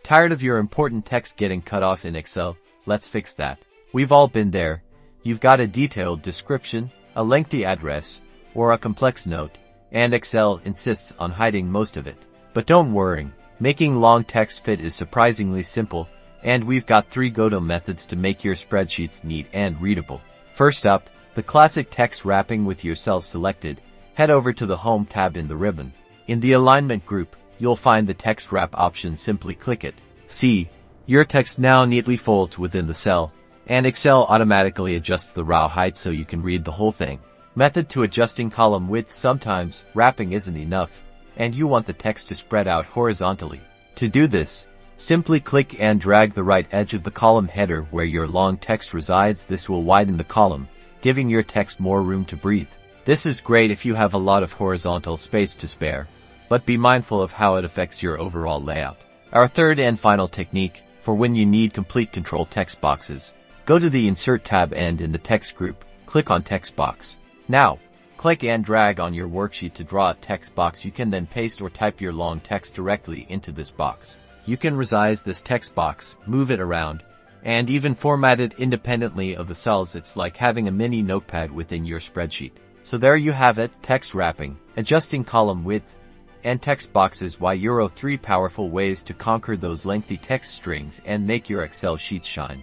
Tired of your important text getting cut off in Excel? Let's fix that. We've all been there. You've got a detailed description, a lengthy address, or a complex note, and Excel insists on hiding most of it. But don't worry, making long text fit is surprisingly simple, and we've got 3 go-to methods to make your spreadsheets neat and readable. First up, the classic text wrapping with your cells selected. Head over to the Home tab in the ribbon. In the Alignment group, you'll find the text wrap option. Simply click it. See, your text now neatly folds within the cell, and Excel automatically adjusts the row height so you can read the whole thing. Method 2, adjusting column width. Sometimes wrapping isn't enough, and you want the text to spread out horizontally. To do this, simply click and drag the right edge of the column header where your long text resides. This will widen the column, giving your text more room to breathe. This is great if you have a lot of horizontal space to spare, but be mindful of how it affects your overall layout. Our third and final technique, for when you need complete control text boxes. Go to the Insert tab and in the Text group, click on Text Box. Now, click and drag on your worksheet to draw a text box. You can then paste or type your long text directly into this box. You can resize this text box, move it around, and even format it independently of the cells. It's like having a mini notepad within your spreadsheet. So there you have it, text wrapping, adjusting column width, and text boxes. 3 powerful ways to conquer those lengthy text strings and make your Excel sheets shine.